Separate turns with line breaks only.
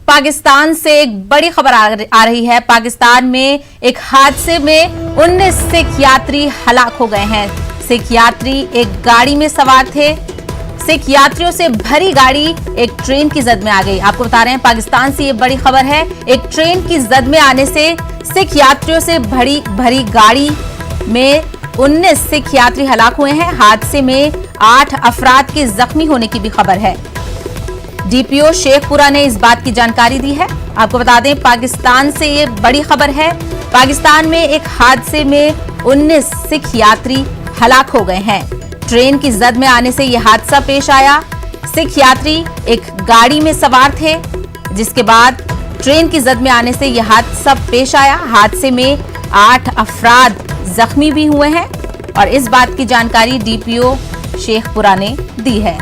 पाकिस्तान से एक बड़ी खबर आ रही है। पाकिस्तान में एक हादसे में 19 सिख यात्री हलाक हो गए हैं। सिख यात्री एक गाड़ी में सवार थे। सिख यात्रियों से भरी गाड़ी एक ट्रेन की जद में आ गई। आपको बता रहे हैं पाकिस्तान से ये बड़ी खबर है। एक ट्रेन की जद में आने से सिख यात्रियों से भरी गाड़ी में 19 सिख यात्री हलाक हुए हैं। हादसे में 8 अफराद के जख्मी होने की भी खबर है। डीपीओ शेखपुरा ने इस बात की जानकारी दी है। आपको बता दें पाकिस्तान से ये बड़ी खबर है। पाकिस्तान में एक हादसे में 19 सिख यात्री हलाक हो गए हैं। ट्रेन की जद में आने से यह हादसा पेश आया। सिख यात्री एक गाड़ी में सवार थे, जिसके बाद ट्रेन की जद में आने से यह हादसा पेश आया। हादसे में 8 अफराद जख्मी भी हुए हैं और इस बात की जानकारी डीपीओ शेखपुरा ने दी है।